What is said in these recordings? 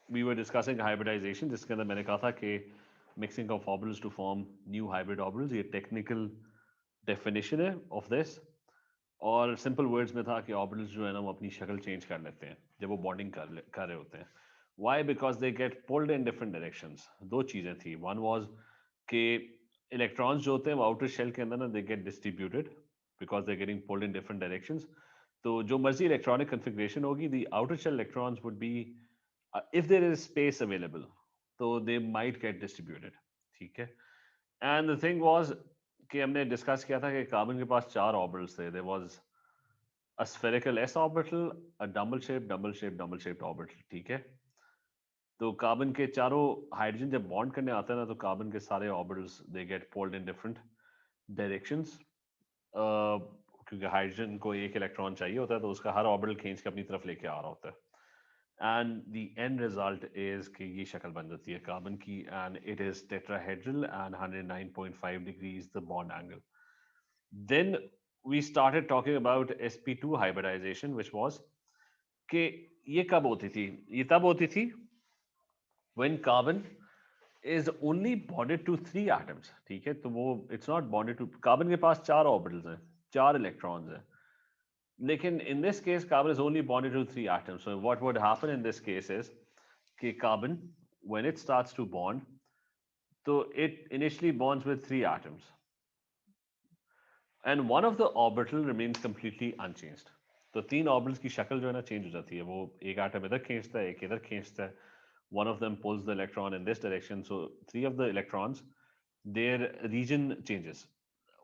we were discussing hybridization, जिसके अंदर मैंने कहा था कि mixing of orbitals to form new hybrid orbitals, ये technical definition है of this. और simple words में था कि orbitals जो है ना वो अपनी शक्ल change कर लेते हैं जब वो bonding कर रहे होते हैं. Why? Because they get pulled in different directions. दो चीजें थी. One was कि electrons जो होते हैं वो outer shell के अंदर ना they get distributed because they're getting pulled in different directions. तो जो मर्जी electronic configuration होगी, the outer shell electrons would be if there is space available, so they might get distributed. ठीक है. And the thing was कि हमने discuss किया था कि कार्बन के पास चार ऑर्बिटल्स थे. There was a spherical s orbital, a double shaped orbital. ठीक है. तो कार्बन के चारों हाइड्रोजन जब बॉन्ड करने आते हैं ना तो कार्बन के सारे orbitals they get pulled in different directions, क्योंकि हाइड्रोजन को एक इलेक्ट्रॉन चाहिए होता है तो उसका हर ऑर्बिटल खींच के अपनी तरफ लेके आ रहा होता है. And the end result is कि ये शक्ल बन जाती है कार्बन की, and it is tetrahedral and 109.5 degrees the bond angle. Then we started talking about sp2 hybridization, which was कि ये कब होती थी. ये तब होती थी when carbon is only bonded to three atoms. ठीक है. तो वो it's not bonded to, carbon के पास चार ऑर्बिटल्स हैं, चार इलेक्ट्रॉन्स हैं, लेकिन in this case carbon is only bonded to three atoms. So what would happen in this case is कि carbon when it starts to bond, so it initially bonds with three atoms and one of the orbital remains completely unchanged. तो तीन orbitals की शक्ल जो है ना change हो जाती है. वो एक एटम इधर खींचता है, एक इधर खींचता है. One of them pulls the electron in this direction, so three of the electrons, their region changes.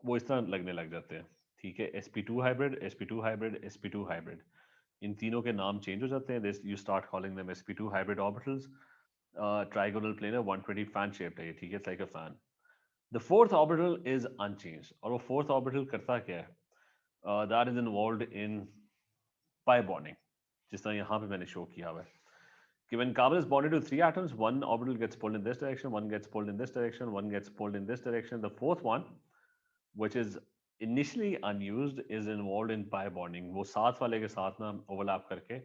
वो इस तरह लगने लग जाते हैं. ठीक है. sp2 hybrid, sp2 hybrid, sp2 hybrid. इन तीनों के नाम चेंज हो जाते हैं. This you start calling them sp2 hybrid orbitals. Trigonal planar 120 fan shaped है ये. ठीक है. It's like a fan. The fourth orbital is unchanged. और वो fourth orbital करता क्या है? That is involved in pi bonding, जिस तरह यहाँ पे मैंने शो किया हुआ है. When carbon is bonded to three atoms, one orbital gets pulled in this direction, one gets pulled in this direction, one gets pulled in this direction. The fourth one, which is initially unused, is involved in pi bonding. वो साथ वाले के साथ ना overlap करके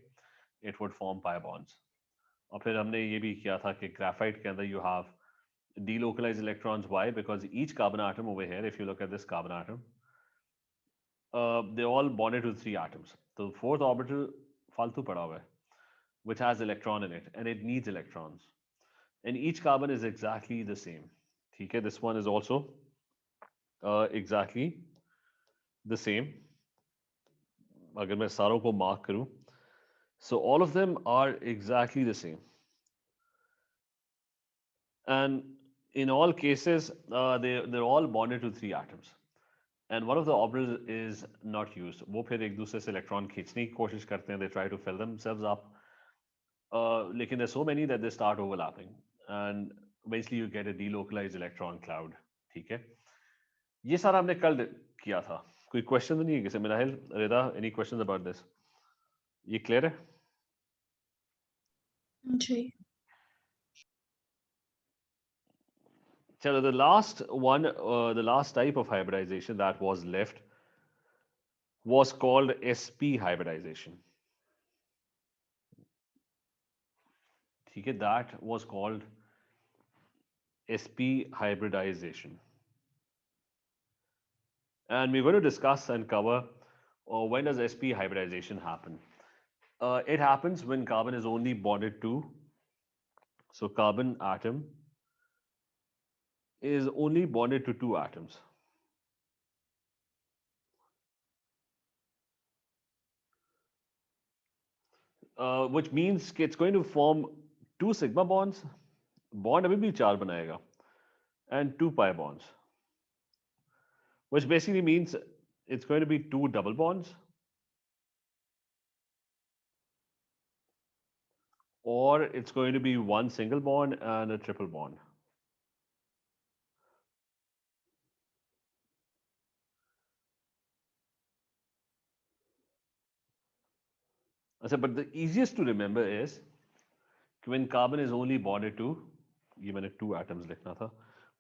it would form pi bonds. और फिर हमने ये भी किया था कि graphite के अंदर you have delocalized electrons. Why? Because each carbon atom over here, if you look at this carbon atom, they're all bonded to three atoms. So fourth orbital फालतू पड़ा हुआ है, which has electron in it and it needs electrons. And each carbon is exactly the same. Okay, this one is also exactly the same. अगर मैं सारों को mark करूं, so all of them are exactly the same. And in all cases, they're all bonded to three atoms. And one of the orbitals is not used. वो फिर एक दूसरे से इलेक्ट्रॉन खींचने की कोशिश करते हैं. They try to fill themselves up. लेकिन there's so many that they start overlapping. And eventually you get a delocalized electron cloud. ठीक है. ये सारा हमने कल किया था. कोई क्वेश्चन तो नहीं है किसी? Minahil, Rida, any questions about this? ये क्लियर है? जी. चलो, the last one, the last type of hybridization that was left was called sp hybridization. ठीक है. That was called sp hybridization. And we're going to discuss and cover when does sp hybridization happen. It happens when carbon is only bonded to, so carbon atom is only bonded to two atoms. Which means कि it's going to form two sigma bonds. Bond अभी भी चार बनाएगा, and two pi bonds, which basically means it's going to be two double bonds or it's going to be one single bond and a triple bond. I said, but the easiest to remember is when carbon is only bonded to, ये मैंने two atoms लिखना था,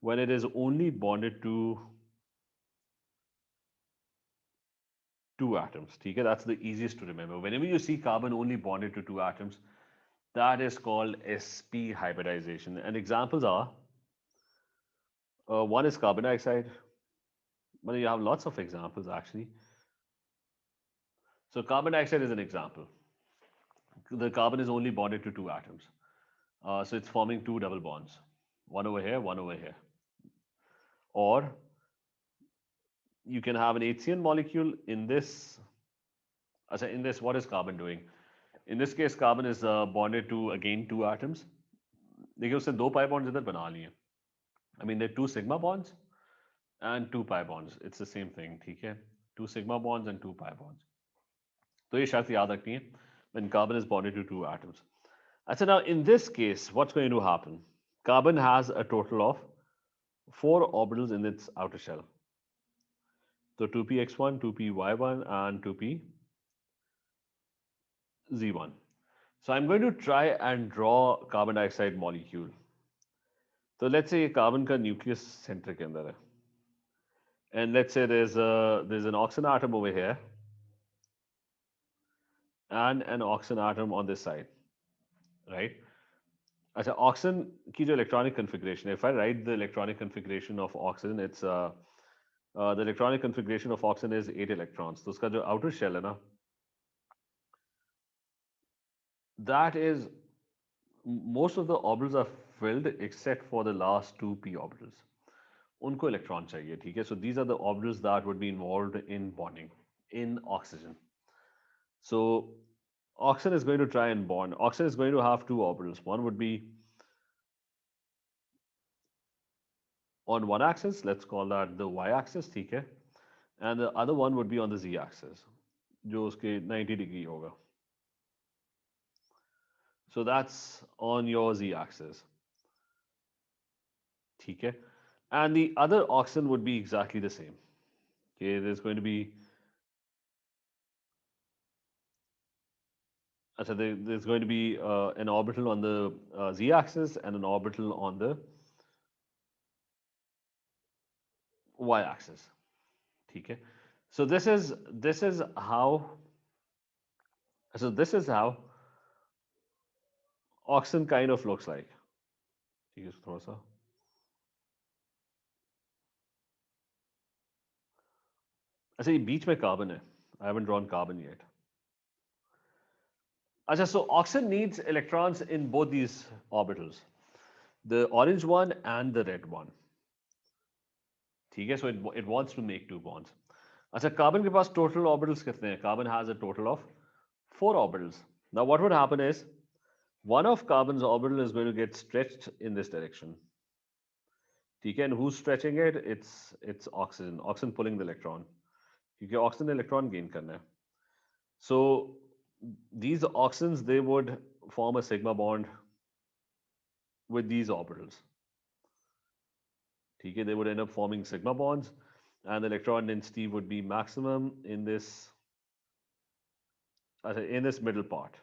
when it is only bonded to two atoms. ठीक है. That's the easiest to remember. Whenever you see carbon only bonded to two atoms, That is called sp hybridization. And examples are one is carbon dioxide. Well, you have lots of examples actually. So carbon dioxide is an example. The carbon is only bonded to two atoms. So it's forming two double bonds, one over here, one over here. Or you can have an HCN molecule in this. In this, what is carbon doing? In this case, carbon is bonded to again two atoms. देखिए उससे दो pi bonds इधर बना लिए. I mean, there are two sigma bonds and two pi bonds. It's the same thing, ठीक है? Two sigma bonds and two pi bonds. तो ये शर्त याद रखनी है when carbon is bonded to two atoms. So now in this case, what's going to happen? Carbon has a total of four orbitals in its outer shell. So 2px1, 2py1, and 2pz1. So I'm going to try and draw carbon dioxide molecule. So let's say carbon का nucleus center के अंदर है. And let's say there's an oxygen atom over here and an oxygen atom on this side, right? अच्छा, oxygen की जो electronic configuration, if I write the electronic configuration of oxygen, it's the electronic configuration of oxygen is 8 electrons. तो उसका जो outer shell है ना, that is most of the orbitals are filled except for the last two p orbitals. उनको electron चाहिए, ठीक है? So these are the orbitals that would be involved in bonding in oxygen. So oxygen is going to try and bond. Oxygen is going to have two orbitals. One would be on one axis, let's call that the y-axis, ठीक है? And the other one would be on the z-axis, जो उसके 90 degree होगा. So that's on your z-axis, ठीक है? And the other oxygen would be exactly the same. Okay, there's going to be there's going to be an orbital on the z-axis and an orbital on the y-axis. ठीक है? So this is how oxygen kind of looks like. ठीक है, थोड़ा सा. अच्छा, ये बीच में carbon है. I haven't drawn carbon yet. अच्छा, so oxygen needs electrons in both these orbitals, the orange one and the red one. ठीक है, so it wants to make two bonds. अच्छा, carbon के पास total orbitals कितने हैं? Carbon has a total of 4 orbitals. Now what would happen is one of carbon's orbital is going to get stretched in this direction. ठीक है, and who's stretching it? It's oxygen. Oxygen pulling the electron. क्योंकि oxygen electron gain करना है. So these oxygens, they would form a sigma bond with these orbitals. ठीक है, they would end up forming sigma bonds, and the electron density would be maximum in this middle part.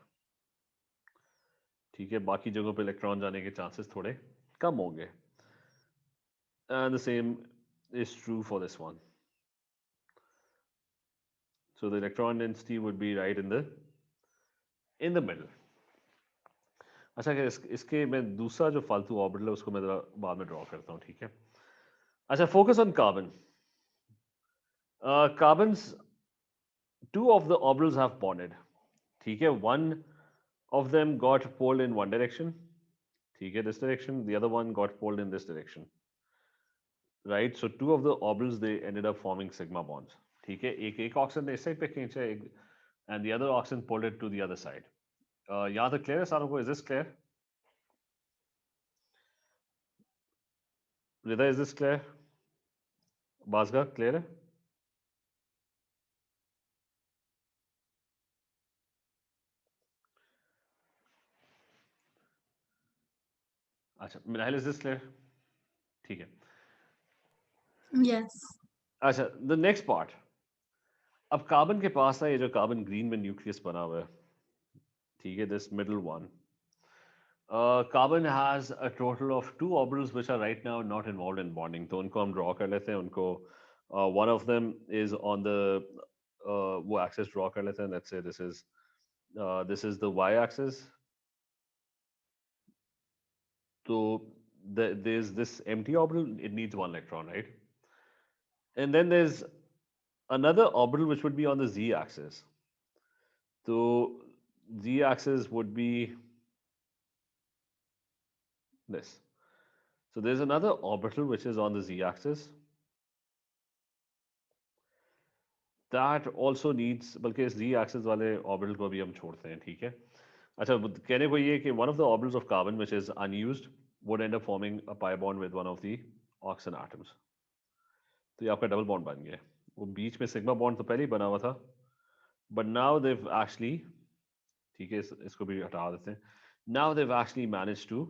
ठीक है, बाकी जगहों पे electron जाने के chances थोड़े कम होंगे. And the same is true for this one. So the electron density would be right in the middle. अच्छा, इसके मैं दूसरा जो फालतू ऑर्बिटल है उसको मैं जरा बाद में ड्रॉ करता हूँ, ठीक है? अच्छा, focus on carbon. Carbons, two of the orbitals have bonded. ठीक है, one of them got pulled in one direction. ठीक है, this direction. The other one got pulled in this direction. Right? So two of the orbitals, they ended up forming sigma bonds. ठीक है, एक oxygen ने इस side पे खींचा, and the other oxygen pulled it to the other side. यहाँ तक clear है सारों को? Is this clear? Rida, is this clear? Basga, clear है? अच्छा, Minahil, is this clear? ठीक है. Yes. अच्छा, the next part. अब कार्बन के पास है ये जो कार्बन ग्रीन में न्यूक्लियस बना हुआ है, ठीक है, this middle one. Carbon has a total of two orbitals which are right now not involved in bonding. तो उनको हम draw कर लेते हैं. उनको one of them is on the वो axis draw कर लेते हैं. Let's say this is the y-axis, So there's this empty orbital, it needs one electron, right? And then there's another orbital which would be on the z-axis. So z-axis would be this. So there's another orbital which is on the z-axis that also needs, बल्कि इस z-axis वाले orbital को भी हम छोड़ते हैं, ठीक है? अच्छा, कहने को ये कि one of the orbitals of carbon which is unused would end up forming a pi bond with one of the oxygen atoms. तो ये आपका डबल बॉन्ड बन गया। वो बीच में सिग्मा बॉन्ड तो पहले ही बना हुआ था, but now they've actually, ठीक है, इसको भी हटा देते हैं। Now they've actually managed to,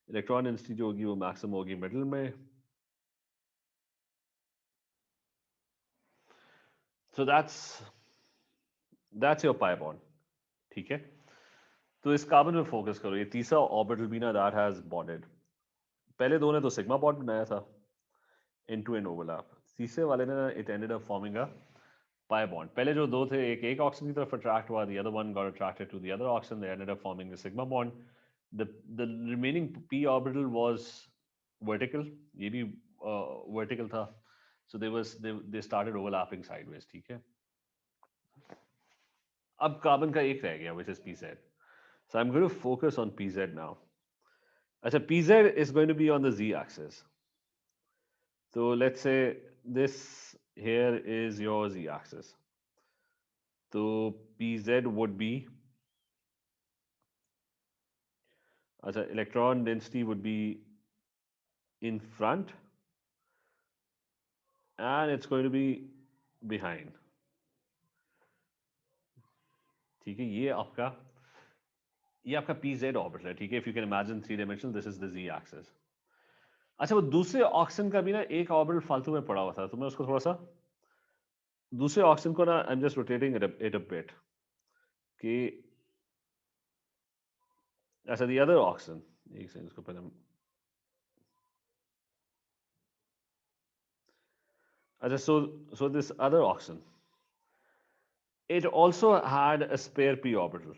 electron density जो होगी वो मैक्सिमम होगी मिडिल में। So that's your pi bond, ठीक है? तो इस कार्बन में फोकस करो, ये तीसरा ऑर्बिटल भी ना दैट हैज बॉन्डेड। पहले दो ने तो सिग्मा बॉन्ड बनाया था, इनटू एन ओवरलैप। तीसरे वाले ने it ended up forming a pi bond. पहले जो दो थे, एक ऑक्सीजन की तरफ अट्रैक्ट हुआ, the other one got attracted to the other oxygen, they ended up forming the sigma bond. The remaining p orbital was vertical, ये भी vertical था, so they started overlapping sideways, ठीक है? अब कार्बन का एक रह गया, which is pz. So I'm going to focus on pz now. अच्छा, pz is going to be on the z axis. So let's say this here is your z axis. So pz would be, अच्छा, electron density would be in front and it's going to be behind, ठीक है? ये आपका pz orbital है, ठीक है? If you can imagine three dimensional, this is the z axis. अच्छा, वो दूसरे ऑक्सीजन का भी ना एक ऑर्बिटल फालतू में पड़ा हुआ था, तो मैं उसको थोड़ा सा दूसरे ऑक्सीजन को ना, I am just rotating it a bit कि, अच्छा, द अदर ऑक्सीजन, एक सेकंड, इसको पहले अच्छा, so this other oxygen, it also had a spare p orbital.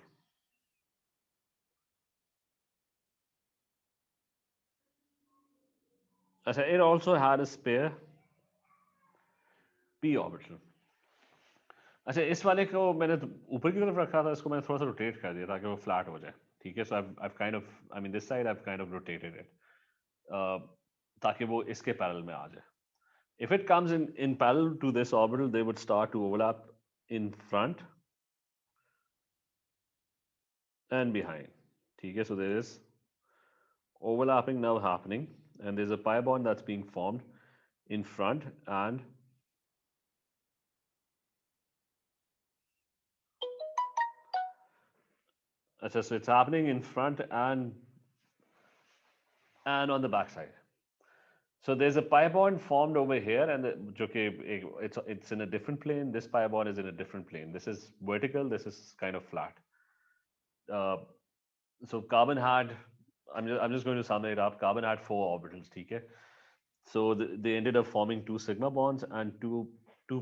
अच्छा, it also had a spare p orbital. अच्छा, इस वाले को मैंने ऊपर की तरफ रखा था, इसको मैंने थोड़ा सा रोटेट कर दिया ताकि वो फ्लैट हो जाए, ठीक है? सो I've kind of, I mean this side I've kind of rotated it ताकि वो इसके पैरेलल में आ जाए. If it comes in parallel to this orbital, they would start to overlap in front and behind, ठीक है? So there is overlapping now happening, and there's a pi bond that's being formed in front and अच्छा, so it's happening in front and on the back side. So there's a pi bond formed over here, and it's in a different plane. This pi bond is in a different plane. This is vertical. This is kind of flat. So carbon had, I'm just going to sum it up. Carbon had four orbitals, okay? So they ended up forming two sigma bonds and two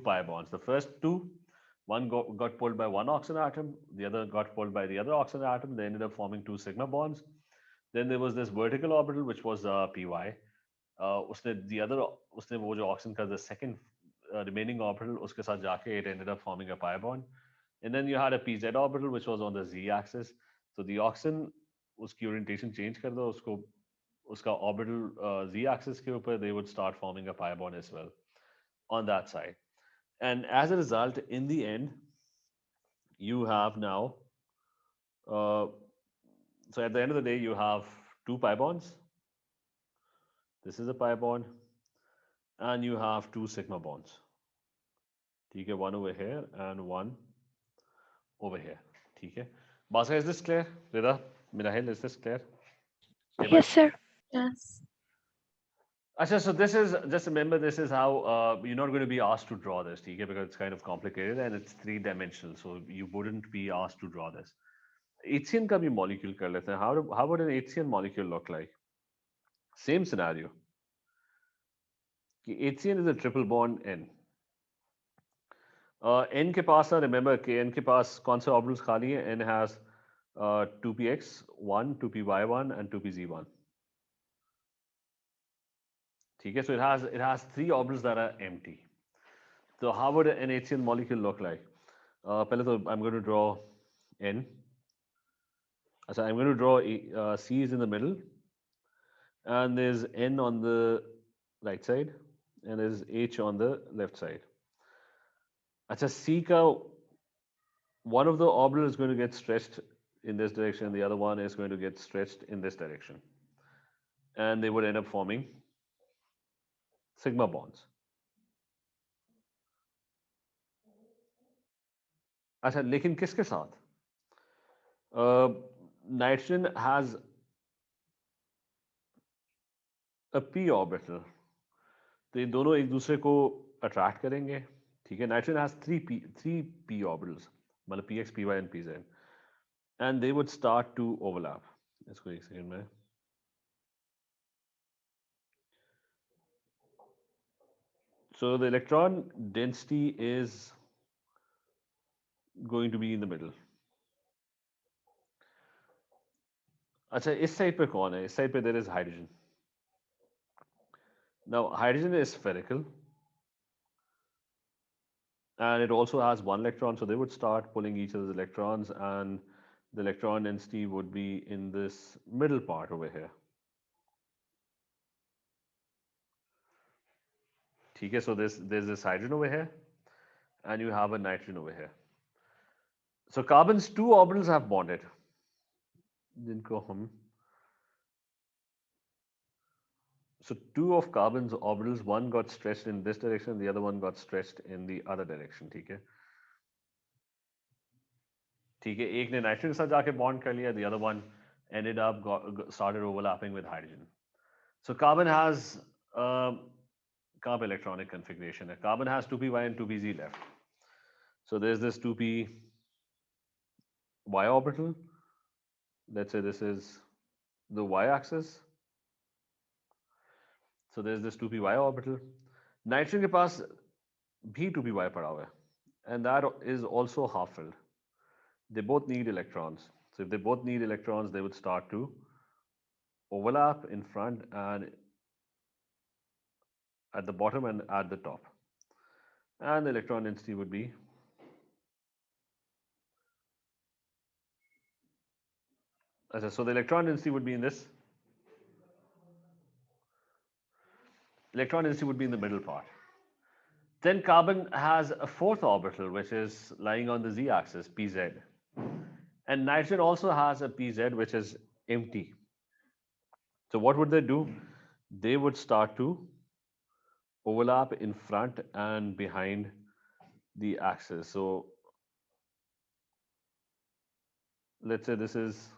pi bonds. The first two, one got pulled by one oxygen atom, the other got pulled by the other oxygen atom. They ended up forming two sigma bonds. Then there was this vertical orbital, which was py. उसने वो जो oxygen का the second remaining orbital उसके साथ जाके it ended up forming a pi bond. And then you had a pz orbital which was on the z axis. So the oxygen, उसकी orientation change कर दो, उसका orbital z axis के ऊपर, they would start forming a pi bond as well on that side. And as a result, in the end, you have now, so at the end of the day, you have two pi bonds. This is a pi bond, and you have two sigma bonds. ठीक है? One over here and one over here. ठीक है? Bhaskar, is this clear? Rida, Minahil, is this clear? Yes, sir. Yes. Achha, so this is, just remember, this is how you're not going to be asked to draw this, okay? Because it's kind of complicated and it's three-dimensional, so you wouldn't be asked to draw this. HCN का भी molecule कर लेते हैं. How would an HCN molecule look like? Same scenario. HCN is a triple bond N. N के पास ना, remember कि N के पास कौन से orbitals खाली है? N has 2px1, 2py1 and 2pz1. Okay, so it has three orbitals that are empty. So how would an HCl molecule look like? पहले तो I'm going to draw N. So I'm going to draw C is in the middle, and there's N on the right side, and there's H on the left side. अच्छा, C का one of the orbitals is going to get stretched in this direction, the other one is going to get stretched in this direction, and they would end up forming sigma bonds. अच्छा, लेकिन किसके साथ? Nitrogen has a p orbital, तो ये दोनों एक दूसरे को अट्रैक्ट करेंगे. ठीक है, nitrogen has three p orbitals, मतलब px, py and pz, and they would start to overlap. इसको एक सेकंड में. So the electron density is going to be in the middle. अच्छा, इस साइड पे कौन है? इस साइड पे there is hydrogen. Now hydrogen is spherical and it also has one electron, so they would start pulling each other's electrons, and the electron density would be in this middle part over here. Okay, so there's this hydrogen over here, and you have a nitrogen over here. So carbon's two orbitals have bonded. जिनको हम So two of carbon's orbitals, one got stretched in this direction, the other one got stretched in the other direction. ठीक है, ठीक है, एक ने nitrogen के साथ जाके bond कर लिया, the other one ended up started overlapping with hydrogen. So carbon has कहाँ पे electronic configuration है? Carbon has 2py and 2pz left. So there's this 2p y orbital. Let's say this is the y-axis. So there's this 2py orbital. Nitrogen के पास भी 2py पड़ा हुआ है, and that is also half filled. They both need electrons. So if they both need electrons, they would start to overlap in front and at the bottom and at the top. And the electron density would be so the electron density would be in this. Electron density would be in the middle part. Then carbon has a fourth orbital, which is lying on the z-axis, pz. And nitrogen also has a pz, which is empty. So what would they do? They would start to overlap in front and behind the axis. So let's say this is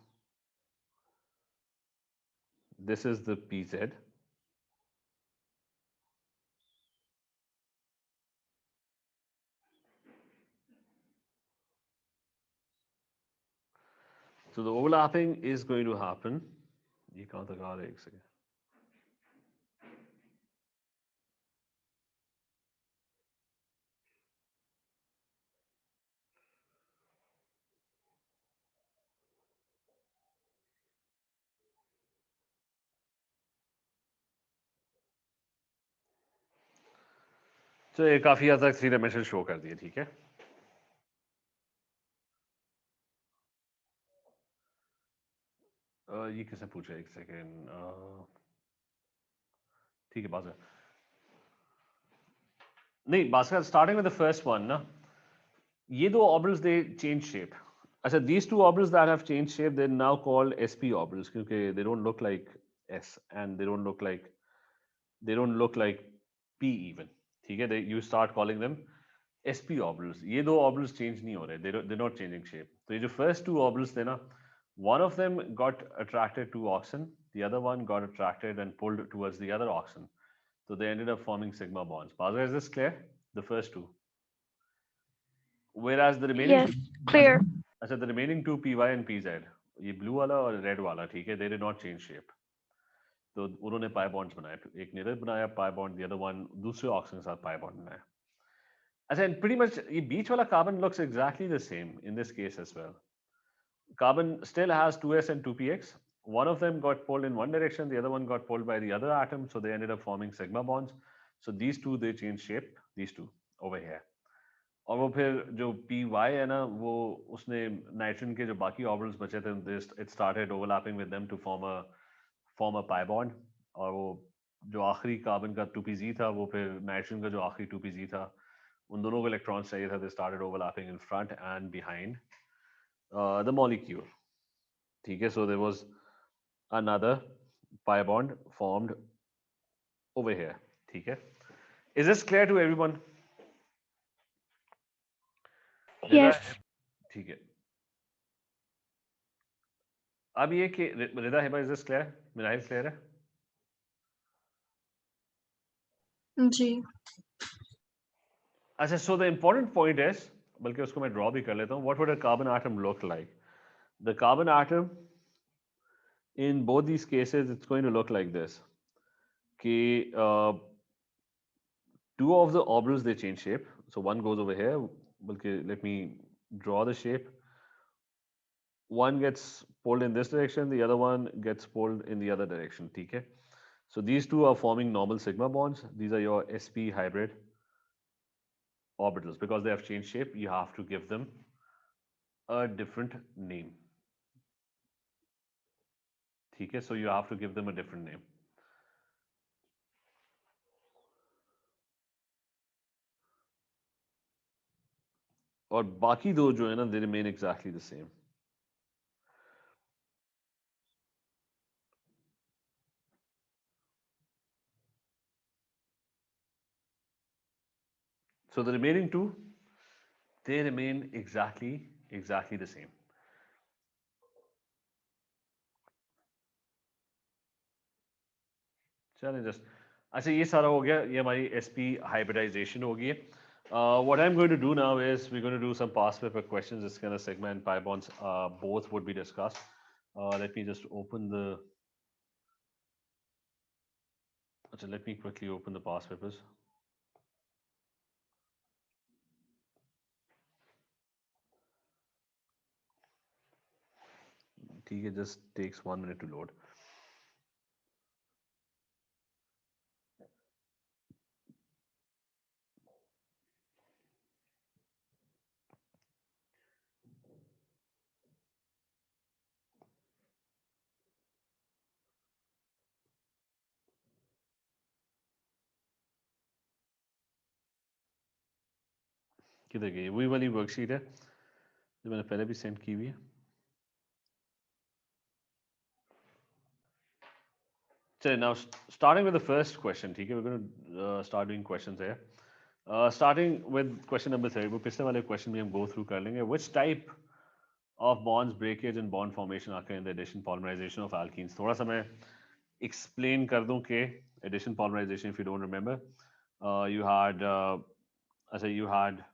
the pz. So the overlapping is going to happen. ये कहाँ तक आ रहा है? एक second. तो ये काफी हद तक थ्री डायमेंशनल शो कर दिए. ठीक है, ये किसने पूछा? एक सेकेंड. ठीक है, बात नहीं, बात starting with the first one ना. ये दो orbitals they change shape. अच्छा, these two orbitals that have changed shape, they're now called sp orbitals क्योंकि they don't look like s and they don't look like p even. ठीक है, you start calling them sp orbitals. ये दो orbitals change नहीं हो रहे, they're not changing shape. तो ये जो first two orbitals थे ना, one of them got attracted to oxygen, the other one got attracted and pulled towards the other oxygen. So they ended up forming sigma bonds. Bhaskar, is this clear? The first two. Whereas the remaining Yes, clear. अच्छा, the remaining two py and pz, ये blue वाला और red वाला, ठीक है, they did not change shape. तो उन्होंने pi bonds बनाए, एक ने बनाया pi bond, the other one दूसरे oxygen के साथ pi bond बनाया. अच्छा, and pretty much ये बीच वाला carbon looks exactly the same in this case as well. carbon still has 2s and 2px. One of them got pulled in one direction, the other one got pulled by the other atom, so they ended up forming sigma bonds. So these two they change shape, these two over here. और वो फिर जो P Y है ना वो उसने nitrogen के जो बाकी ऑर्बिटल्स बचे थे it started overlapping with them to form a pi bond और वो जो आखिरी कार्बन का 2pz था वो फिर नाइट्रोजन का जो आखिरी 2pz था उन दोनों को इलेक्ट्रॉन्स चाहिए था they started overlapping in front and behind the molecule ठीक है so there was another pi bond formed over here ठीक है is this clear to everyone Rida Yes. ठीक है अब ये कि Rida Hiba is this clear Minahil clear है जी अच्छा so the important point is बल्कि उसको मैं ड्रॉ भी कर लेता हूँ what would a carbon atom look like the carbon atom in both these cases it's going to look like this कि two of the orbitals they change shape so one goes over here बल्कि let me draw the shape one gets pulled in this direction the other one gets pulled in the other direction ठीक है so these two are forming normal sigma bonds these are your sp hybrid orbitals because they have changed shape you have to give them a different name ठीक है so you have to give them a different name और बाकी दो जो है ना they remain exactly the same so the remaining two they remain exactly the same चलें just अच्छा ये सारा हो गया ये हमारी sp hybridization हो गई है what I'm going to do now is we're going to do some past paper questions this kind of sigma and pi bonds both would be discussed let me just open the अच्छा let me quickly open the past papers ठीक है just takes 1 minute to load किधर गई वही वाली worksheet है जो मैंने पहले भी सेंड की हुई है चलिए now starting with the first question ठीक है we're going to start doing questions here starting with question number 3 वो पिछले वाले question भी हम go through कर लेंगे which type of bonds breakage and bond formation occur in the addition polymerization of alkenes थोड़ा सा मैं explain कर दूं कि addition polymerization if you don't remember you had अच्छा you had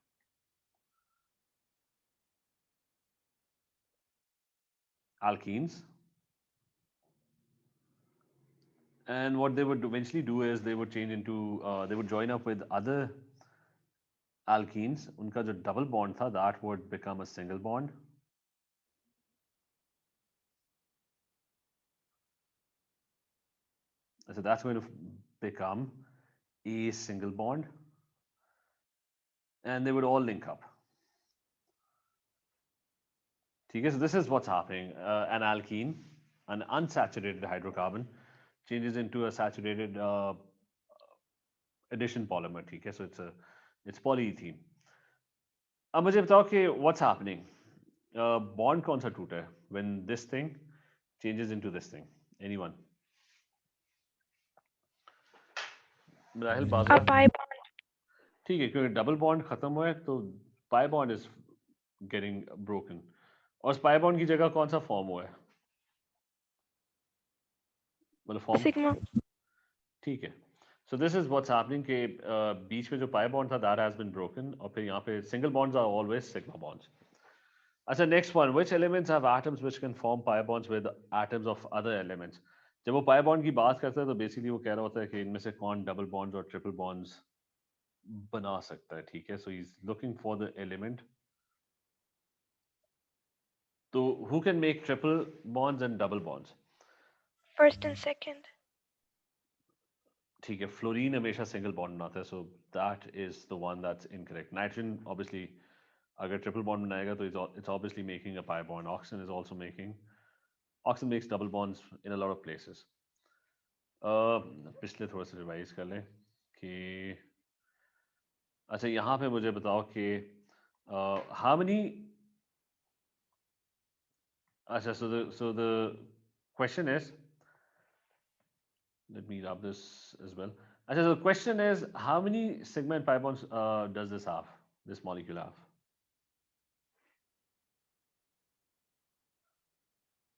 alkenes and what they would eventually do is they would change into they would join up with other alkenes उनका जो double bond था that would become a single bond so that's going to become a single bond and they would all link up ठीक है so this is what's happening an alkene an unsaturated hydrocarbon changes into a saturated addition polymer ठीक है so it's polyethene अब मुझे बताओ कि what's happening bond कौन सा टूटा है when this thing changes into this thing anyone Rahil A Bajwa pi bond. ठीक है क्योंकि डबल बॉन्ड खत्म हुआ है तो pi bond is getting broken और स्पाई बॉन्ड की जगह कौन सा फॉर्म हुआ है मतलब फॉर्म Sigma. ठीक है so this is what's happening के बीच में जो पाई बॉन्ड था दैट हैज बीन ब्रोकन और फिर यहाँ पे single bonds are always sigma bonds अच्छा next one which elements have atoms which can form pi bonds with atoms of other elements जब वो पाई बॉन्ड की बात करता है तो बेसिकली वो कह रहा होता है कि इनमें से कौन डबल बॉन्ड्स और ट्रिपल बॉन्ड्स बना सकता है ठीक है so he is looking for the element तो who can make triple bonds and double bonds? First and second. ठीक है, fluorine हमेशा single bond बनाता है, so that is the one that's incorrect. Nitrogen obviously अगर triple bond बनाएगा तो it's obviously making a pi bond. Oxygen makes double bonds in a lot of places. पिछले थोड़ा सा रिवाइज कर लें कि अच्छा यहाँ पे मुझे बताओ कि how many अच्छा so the question is, let me rub this as well. अच्छा, so the question is how many sigma and pi bonds does this molecule have?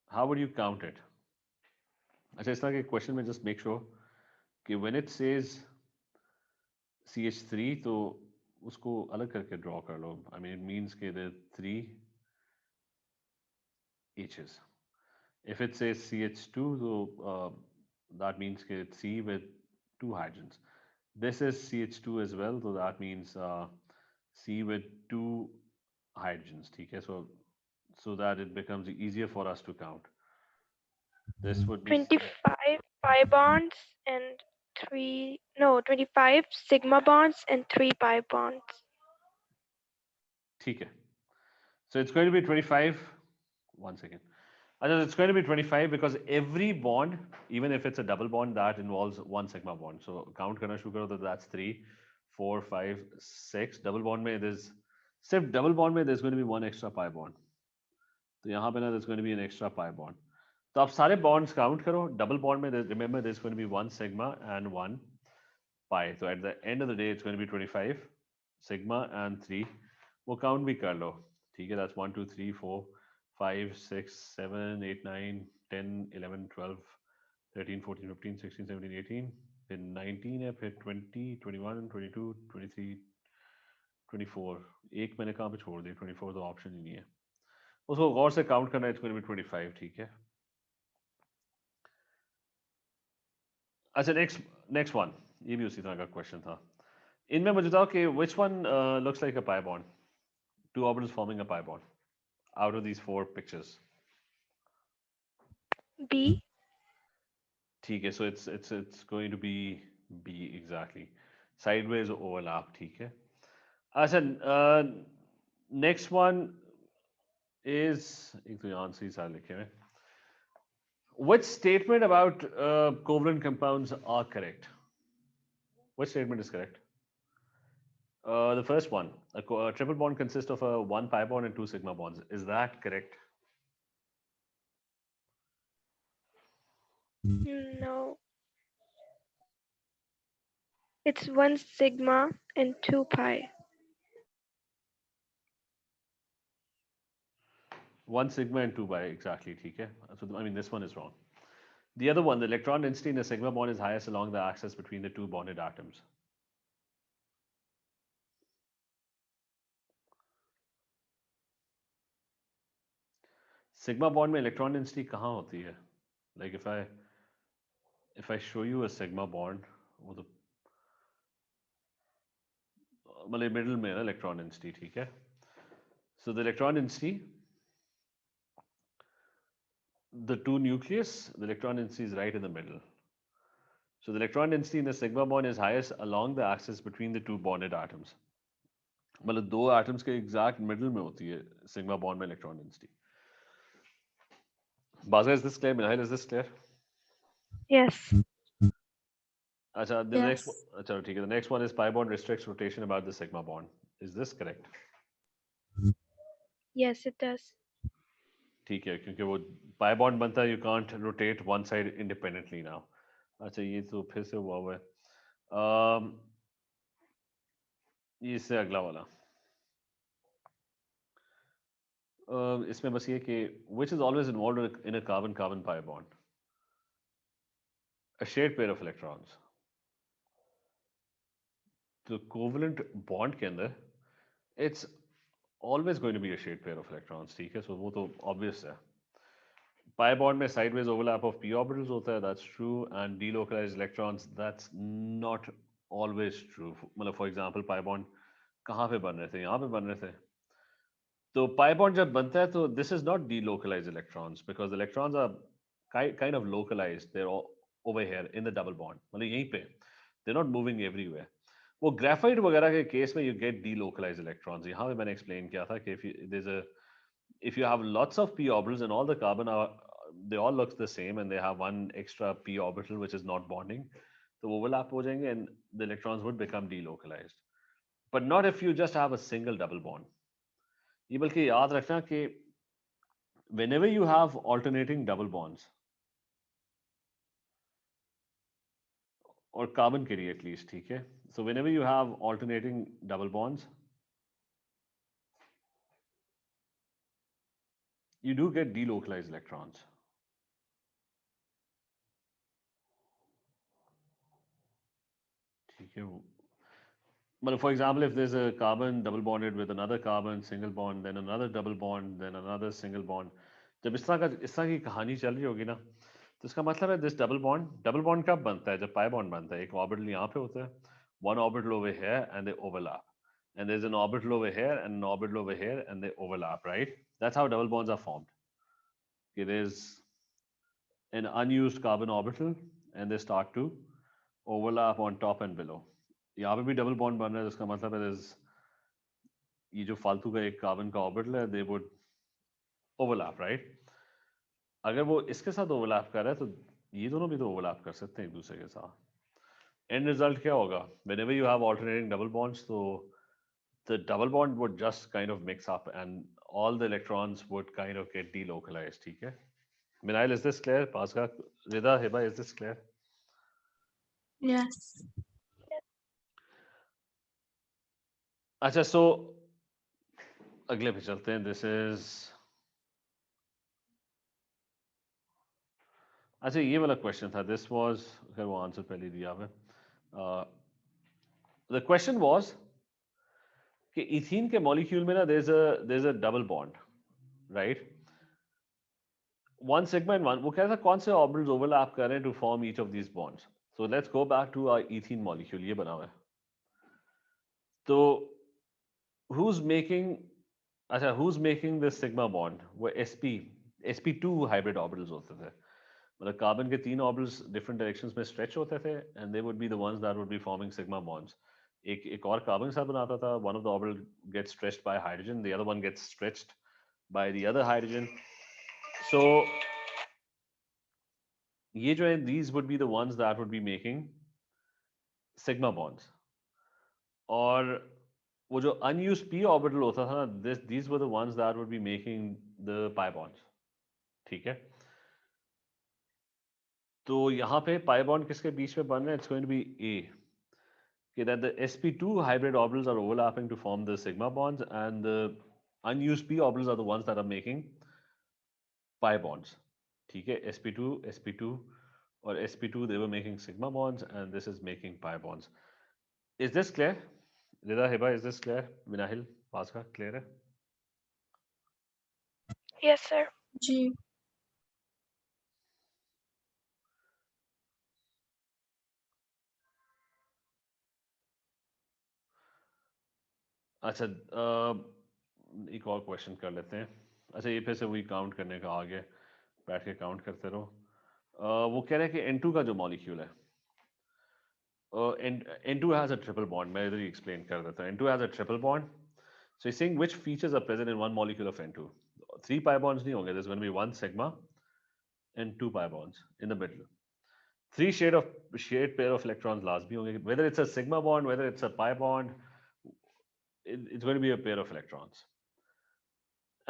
How would you count it? अच्छा, इस तरह के question में just make sure कि when it says CH3 तो उसको अलग करके ड्रॉ कर लो. I mean it means कि there are 3 H's. If it says CH2 so that means कि it's C with 2 hydrogens. This is CH2 as well, so that means C with 2 hydrogens. ठीक है, so that it becomes easier for us to count. This would be 25 pi bonds and 25 sigma bonds and 3 pi bonds. ठीक है. So it's going to be 25. One second. It's going to be 25 because every bond, even if it's a double bond, that involves one sigma bond. So count करना शुरू करो तो that's 3, 4, 5, 6. Double bond में सिर्फ double bond में there's going to be one extra pi bond. तो यहाँ पे ना there's going to be an extra pi bond. तो आप सारे bonds count करो. Double bond में remember there's going to be one sigma and one pi. So at the end of the day it's going to be 25 sigma and 3. वो count भी कर लो. ठीक है, that's 1, 2, 3, 4, 5, 6, 7, 8, 9, 10, 11, 12, 13, 14, 15, 16, 17, 18, फिर 19 है, फिर 20, 21, 22, 23, 24. एक मैंने कहाँ पे छोड़ दिया? 24 तो ऑप्शन ही नहीं है. उसको गौर से काउंट करना है. It's going to be 25. ठीक है. अच्छा, next one. ये भी उसी तरह का क्वेश्चन था. इनमें मुझे बताओ कि which one looks like a pi bond? Two orbitals forming a pi bond out of these 4 pictures. B. ठीक है, so it's going to be B exactly. Sideways overlap. ठीक है. अच्छा, next one is एक तो यहाँ से ही सारे लिखे हुए. Which statement about covalent compounds are correct? Which statement is correct? The first one, a triple bond consists of a 1 pi bond and 2 sigma bonds. Is that correct? No. It's 1 sigma and 2 pi. 1 sigma and 2 pi, exactly. ठीक है. So I mean this one is wrong. The other one, the electron density in a sigma bond is highest along the axis between the 2 bonded atoms. Sigma bond में electron density कहाँ होती है? Like if I show you a sigma bond, वो तो मतलब middle में है ना electron density. ठीक है. So the electron density, the 2 nucleus, the electron density is right in the middle. So the electron density in the sigma bond is highest along the axis between the 2 bonded atoms. मतलब 2 atoms के exact middle में होती है sigma bond में electron density. Basra, is this clear? Minahil, is this clear? Yes. अच्छा, Yes. अच्छा ठीक है. The next one is pi bond restricts rotation about the sigma bond. Is this correct? Yes, it does. ठीक है, क्योंकि वो pi bond बनता है, you can't rotate one side independently now. अच्छा, ये तो फिर से हुआ है. ये इससे अगला वाला. इसमें बस ये कि which is always involved in a carbon-carbon pi bond? A shared pair of electrons. The covalent bond के अंदर it's always going to be a shared pair of electrons. ठीक है, so वो तो obvious है. Pi bond में sideways overlap of p orbitals होता है, that's true, and delocalized electrons, that's not always true. मतलब for example pi bond कहाँ पे बन रहे थे? यहाँ पे बन रहे थे. तो pi bond जब बनता है तो this is not delocalized electrons because the electrons are kind of localized. They're all over here in the double bond. मतलब यहीं पे they're not moving everywhere. वो ग्रेफाइट वगैरह के केस में you get delocalized electrons. यहाँ पे मैंने explain किया था कि if you have lots of p orbitals and all the carbon are they all look the same and they have one extra p orbital which is not bonding, तो overlap हो जाएंगे and the electrons would become delocalized. But not if you just have a single double bond. ये बल्कि याद रखना कि whenever you have alternating double bonds और carbon के लिए एटलीस्ट, ठीक है, so whenever you have alternating double bonds you do get delocalized electrons. ठीक है, but for example if there's a carbon double bonded with another carbon single bond then another double bond then another single bond, जब इस तरह की कहानी चल रही होगी ना तो इसका मतलब है दिस डबल बॉन्ड कब बनता है? जब पाई बॉन्ड बनता है. एक ऑर्बिटल यहाँ पे होता है, one orbital over here and they overlap, and there's an orbital over here and an orbital over here and they overlap, right? That's how double bonds are formed. Okay, there's an unused carbon orbital and they start to overlap on top and below. यहाँ पे भी double bond बन रहा है, जिसका मतलब है ये जो फालतू का एक कार्बन का ऑर्बिटल है दे वुड ओवरलैप, राइट? अगर वो इसके साथ ओवरलैप कर रहा है तो ये दोनों भी तो ओवरलैप कर सकते हैं एक दूसरे के साथ. एंड रिजल्ट क्या होगा? whenever you have alternating double bonds, so the double bond would just kind of mix up and all the electrons would kind of get delocalized. ठीक है, Minail, is this clear? Pasca, Rida, Hiba, is this clear? Yes. अच्छा, so अगले पे चलते हैं. This is, अच्छा ये वाला क्वेश्चन था. दिस वाज, खैर वो आंसर पहले दिया है. द क्वेश्चन वाज कि इथीन के मॉलिक्यूल में ना there is a double bond, right? One sigma and one. वो कह रहा था कौन से ऑर्बिटल्स ओवरलैप कर रहे हैं to form each of these bonds. So let's go back to our ethene molecule. ये बना हुआ है तो who's making, अच्छा who's making this sigma bond? वो sp2 हाइब्रिड ऑर्बिटल्स होते थे. मतलब कार्बन के 3 ऑर्बिटल्स डिफरेंट डायरेक्शंस में स्ट्रेच होते थे and they would be the ones that would be forming sigma bonds. एक और कार्बन के साथ बनाता था. One of the orbital gets stretched by hydrogen, the other one gets stretched by the other hydrogen. So ये जो है these would be the ones that would be making sigma bonds. और वो जो unused p orbital होता था ना, these were the ones that would be making the pi bonds. ठीक है, तो यहाँ पे pi bond किसके बीच में बन रहे हैं? It's going to be A. Okay, that the sp2 hybrid orbitals are overlapping to form the sigma bonds and the unused p orbitals are the ones that are making pi bonds. ठीक है, sp2 और sp2 they were making sigma bonds and this is making pi bonds. Is this clear? Rida, Hiba, is this clear? Vinahil, Pasca, clear है? Yes, sir. जी. अच्छा, एक और question कर लेते हैं. अच्छा, ये फिर से वही काउंट करने का, आगे बैठ के काउंट करते रहो. वो कह रहे हैं कि N2 का जो मॉलिक्यूल है, N2 has a triple bond. मैं इधर ही एक्सप्लेन कर देता हूँ. N2 has a triple bond. So he's saying which features are present in one molecule of N2. 3 pi bonds नहीं होंगे. There's going to be 1 sigma and 2 pi bonds in the middle. 3 shared pair of electrons लाजमी होंगे. Whether it's a sigma bond, whether it's a pi bond, it's going to be a pair of electrons.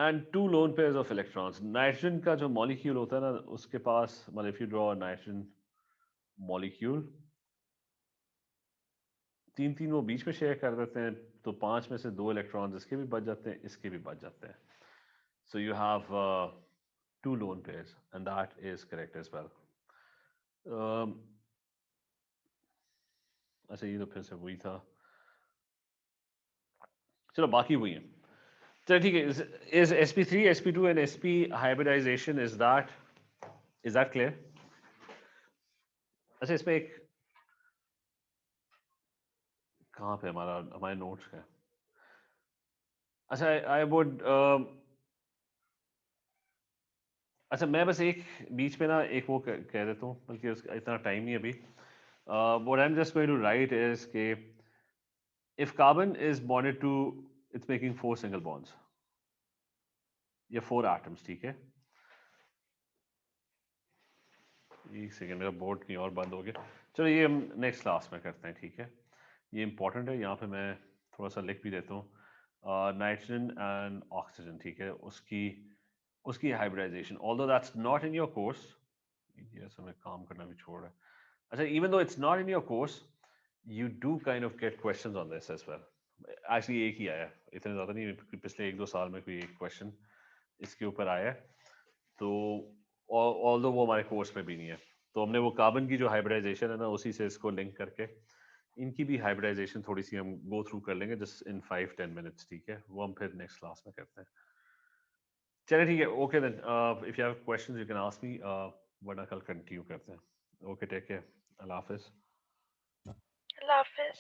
And 2 lone pairs of electrons. Nitrogen का जो molecule होता है ना, उसके पास, मतलब if you draw a nitrogen molecule, तीन वो बीच में शेयर कर देते हैं, तो 5 में से 2 इलेक्ट्रॉन्स इसके भी बच जाते हैं, इसके भी बच जाते हैं. So you have 2 lone pairs and that is correct as well. अच्छा, ये तो फिर से वही था. चलो बाकी वही है. चलो ठीक है. Is sp3, sp2 and sp hybridization, is that clear? अच्छा, इसमें एक, कहाँ पे हमारे नोट्स है? अच्छा आई वुड अच्छा मैं बस एक बीच में ना एक वो कह देता हूँ, बल्कि इतना टाइम नहीं अभी. What I'm just going to write is कि if carbon is bonded to, it's making 4 single bonds या 4 atoms, ठीक है. एक सेकेंड, मेरा बोर्ड कहीं और बंद हो गया. चलो ये हम नेक्स्ट क्लास में करते हैं, ठीक है. ये इंपॉर्टेंट है, यहाँ पे मैं थोड़ा सा लिख भी देता हूँ. नाइट्रोजन एंड ऑक्सीजन, ठीक है, उसकी उसकी hybridisation, although that's not in your course. ये समय काम करना भी छोड़ रहा है. अच्छा, even though it's not in your course, you do kind of get questions on this as well. Actually एक ही आया है, इतने ज़्यादा नहीं, पिछले 1-2 साल में कोई एक क्वेश्चन इसके ऊपर आया है. तो ऑल्दो वो हमारे कोर्स में भी नहीं है, तो हमने वो कार्बन की जो हाइब्रिडाइजेशन है ना, उसी से इसको लिंक करके इनकी भी हाइब्रिडाइजेशन थोड़ी सी हम गो थ्रू कर लेंगे जस्ट इन 5-10 मिनट्स, ठीक है. वो हम फिर नेक्स्ट क्लास में करते हैं. चलिए ठीक है, okay then. If you have questions you can ask me, वरना कल कंटिन्यू करते हैं. ओके, टेक केयर, अल्लाह हाफिज़. Allah Hafiz.